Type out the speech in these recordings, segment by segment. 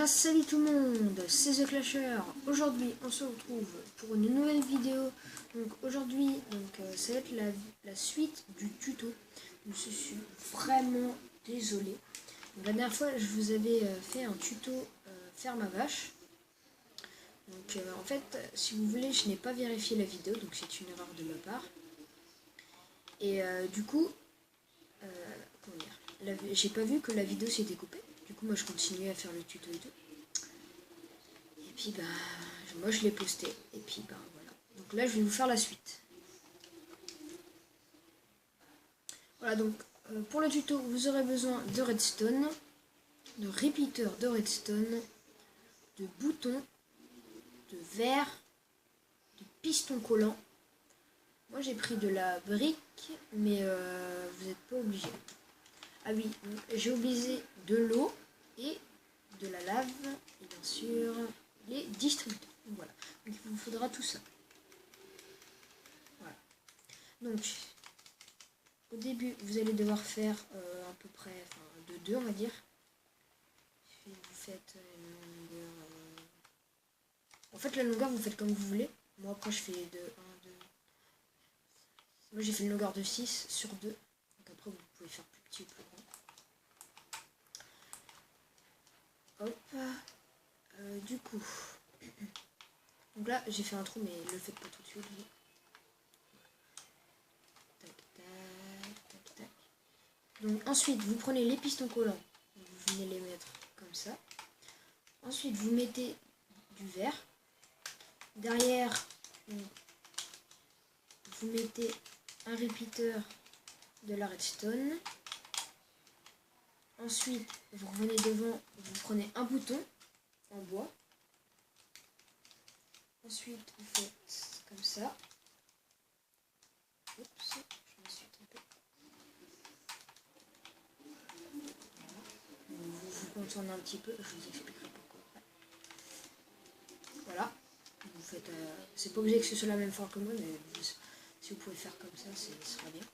Salut tout le monde, c'est The Clasher. Aujourd'hui on se retrouve pour une nouvelle vidéo. Donc aujourd'hui ça va être la suite du tuto. Donc, je suis vraiment désolé. Donc, la dernière fois je vous avais fait un tuto faire ma vache. Donc en fait si vous voulez je n'ai pas vérifié la vidéo, donc c'est une erreur de ma part. Et du coup comment dire, j'ai pas vu que la vidéo s'était coupée. Du coup moi je continuais à faire le tuto et tout. Et puis bah moi je l'ai posté. Et puis bah voilà. Donc là je vais vous faire la suite. Voilà, donc pour le tuto vous aurez besoin de redstone, de repeater de redstone, de boutons, de verre, de piston collant. Moi j'ai pris de la brique, mais vous n'êtes pas obligé. Ah oui, j'ai oublié de l'eau et de la lave, et bien sûr les distributeurs. Donc voilà, donc il vous faudra tout ça. Voilà. Donc au début vous allez devoir faire à peu près de 2 on va dire. Vous faites une longueur. En fait la longueur vous faites comme vous voulez. Moi après je fais de 1, 2. Moi j'ai fait une longueur de 6 sur 2. Donc après vous pouvez faire plus petit ou plus grand. Hop. Du coup. Donc là j'ai fait un trou mais le faites pas tout de suite. Tac tac tac tac. Donc ensuite vous prenez les pistons collants. Vous venez les mettre comme ça. Ensuite vous mettez du verre. Derrière vous mettez un repeater de la redstone. Ensuite vous revenez devant, vous prenez un bouton en bois. Ensuite vous faites comme ça. Oups, je me suis trompée. Voilà. Vous contournez un petit peu, je vous expliquerai pourquoi après. Voilà. Vous faites, c'est pas obligé que ce soit la même forme que moi, mais si vous pouvez faire comme ça, ce sera bien.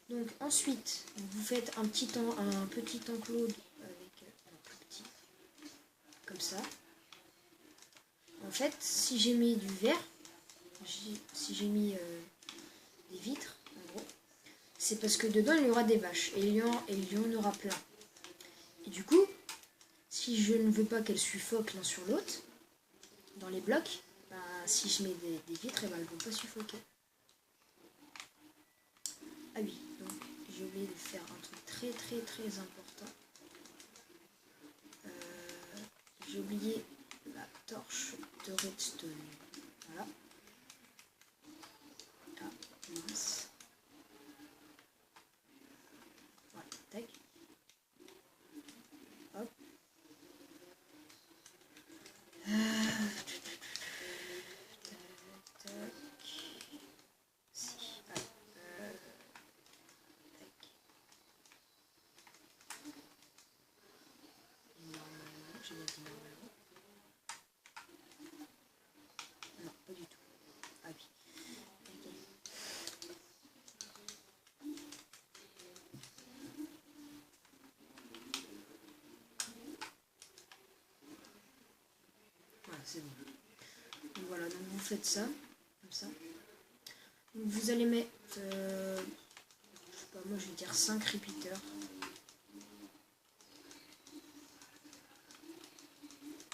Donc ensuite, vous faites un petit enclos avec plus petit, comme ça. En fait, si j'ai mis du verre, si j'ai mis des vitres, en gros, c'est parce que dedans il y aura des vaches et il y en aura plein. Et du coup, si je ne veux pas qu'elles suffoquent l'un sur l'autre, dans les blocs, bah, si je mets des vitres, elles ne vont pas suffoquer. Ah oui, donc j'ai oublié de faire un truc très important. J'ai oublié la torche de redstone. Voilà. Ah, mince. Voilà, tac. Hop. Non, pas du tout. Ah oui. Okay. Voilà, c'est bon. Donc voilà, donc vous faites ça, comme ça. Donc vous allez mettre, je sais pas, moi je vais dire 5 repeaters.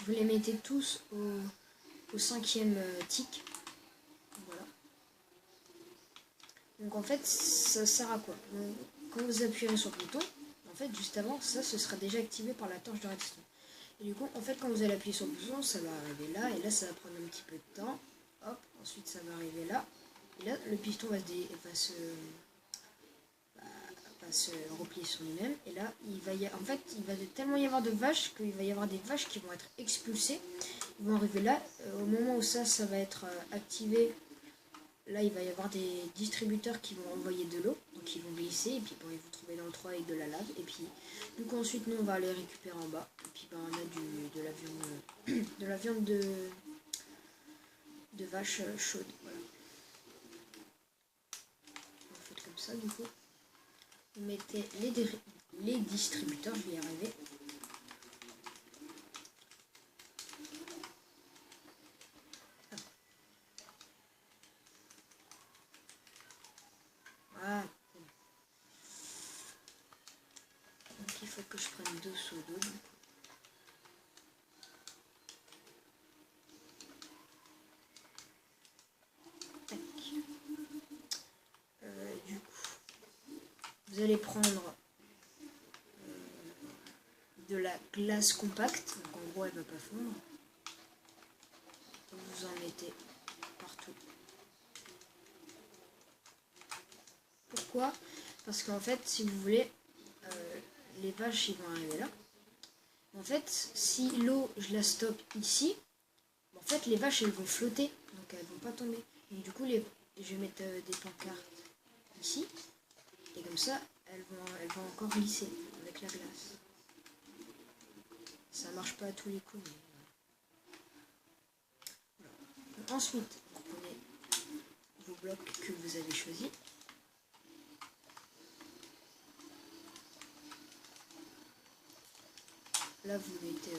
Vous les mettez tous au 5e tick. Voilà. Donc en fait, ça sert à quoi? Donc, quand vous appuyez sur le bouton, en fait, juste avant, ça, ce sera déjà activé par la torche de redstone. Et du coup, en fait, quand vous allez appuyer sur le bouton, ça va arriver là, et là, ça va prendre un petit peu de temps. Hop, ensuite, ça va arriver là. Et là, le piston va se replier sur lui-même. Et là, il va tellement y avoir de vaches qu'il va y avoir des vaches qui vont être expulsées. Ils vont arriver là. Au moment où ça va être activé, là, il va y avoir des distributeurs qui vont envoyer de l'eau. Donc, ils vont glisser. Et puis, bon, ils vont trouver dans le trou avec de la lave. Et puis, du coup, ensuite, nous, on va aller récupérer en bas. Et puis, ben, on a de la viande, de la viande de vache chaude. Voilà. Vous faites comme ça, du coup. Vous mettez les distributeurs, je vais y arriver. faut que je prenne 2 seaux d'eau. Du coup, vous allez prendre de la glace compacte, donc en gros elle va pas fondre. Vous en mettez partout. Pourquoi? Parce qu'en fait, si vous voulez, les vaches ils vont arriver là. En fait, si l'eau je la stoppe ici, en fait les vaches elles vont flotter, donc elles vont pas tomber. Donc du coup je vais mettre des pancartes ici, et comme ça elles vont encore glisser avec la glace. Ça marche pas à tous les coups. Mais voilà. Donc, ensuite, vous prenez vos blocs que vous avez choisis. Là, vous mettez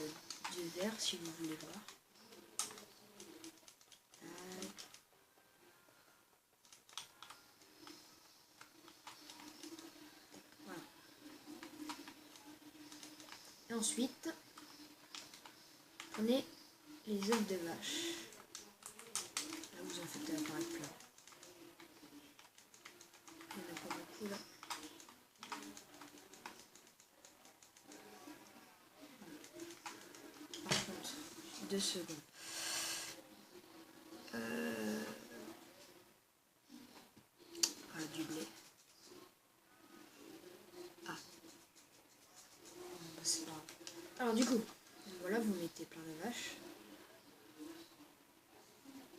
du verre si vous voulez voir. Voilà. Et ensuite, prenez les œufs de vache. Là, vous en faites apparaître plein. Il n'y en a pas beaucoup là. Par contre, 2 secondes. Voilà, du blé. Ah. Bon, c'est pas grave. Alors du coup, voilà, vous mettez plein de vaches.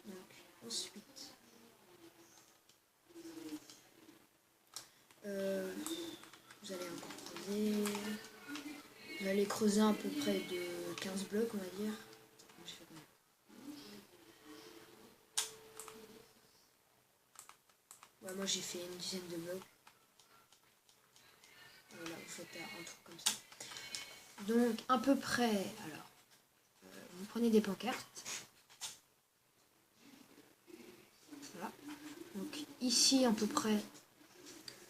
Donc, ensuite, vous allez encore creuser. Vous allez creuser à peu près de 15 blocs, on va dire. Ouais, moi j'ai fait une dizaine de blocs. Voilà, vous faites un truc comme ça. Donc, à peu près, alors, vous prenez des pancartes. Voilà. Donc, ici, à peu près,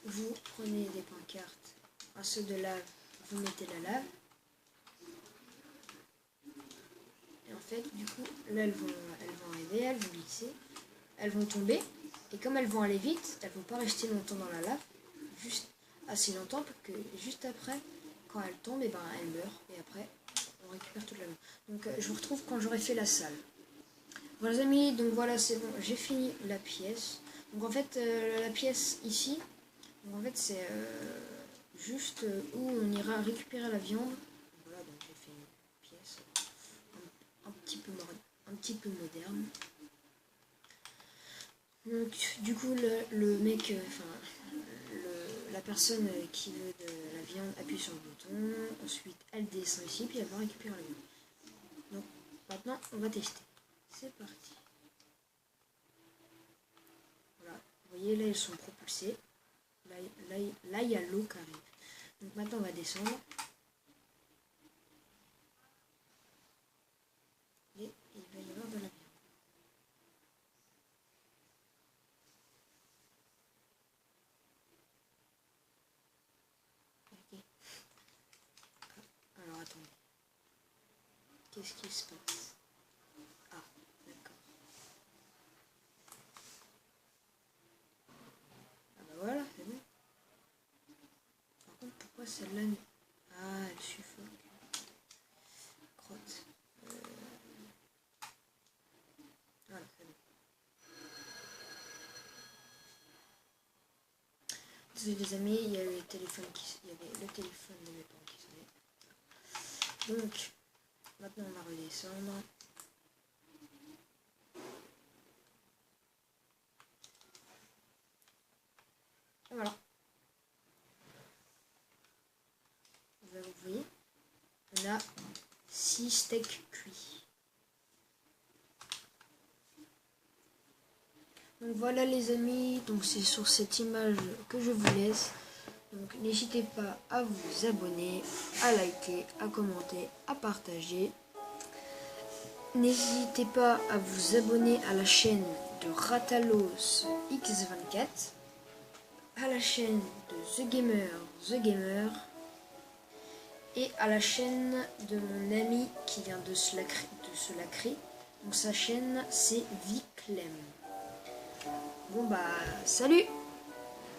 vous prenez des pancartes. Un seau de lave, vous mettez la lave. Et en fait, du coup, là, elles vont arriver, elles vont glisser, elles vont tomber. Et comme elles vont aller vite, elles vont pas rester longtemps dans la lave, juste assez longtemps pour que juste après, quand elles tombent, et ben elles meurent. Et après, on récupère toute la lave. Donc je vous retrouve quand j'aurai fait la salle. Voilà les amis, donc voilà, c'est bon, j'ai fini la pièce. Donc en fait, la pièce ici, donc en fait c'est juste où on ira récupérer la viande. Voilà, donc j'ai fait une pièce un petit peu moderne. Donc du coup le mec, la personne qui veut de la viande appuie sur le bouton, ensuite elle descend ici puis elle va récupérer la viande. Donc maintenant on va tester. C'est parti. Voilà, vous voyez là elles sont propulsées. Là il y a l'eau qui arrive. Donc maintenant on va descendre. Et il va y avoir de la viande. Alors attendez. Qu'est-ce qui se passe? Ah, d'accord. Ah bah voilà, c'est bon. Par contre, pourquoi celle-là... Ah, elle suffoque. Crotte. Voilà, c'est bon. Désolé les amis, il y avait le téléphone de mes parents qui sonnait. Donc, maintenant on va redescendre. Et voilà. Vous voyez, on a 6 steaks cuits. Donc voilà les amis, donc c'est sur cette image que je vous laisse. Donc n'hésitez pas à vous abonner, à liker, à commenter, à partager. N'hésitez pas à vous abonner à la chaîne de Ratalos X24, à la chaîne de The Gamer, et à la chaîne de mon ami qui vient de se la créer. Donc sa chaîne c'est Viclem. Bon bah salut.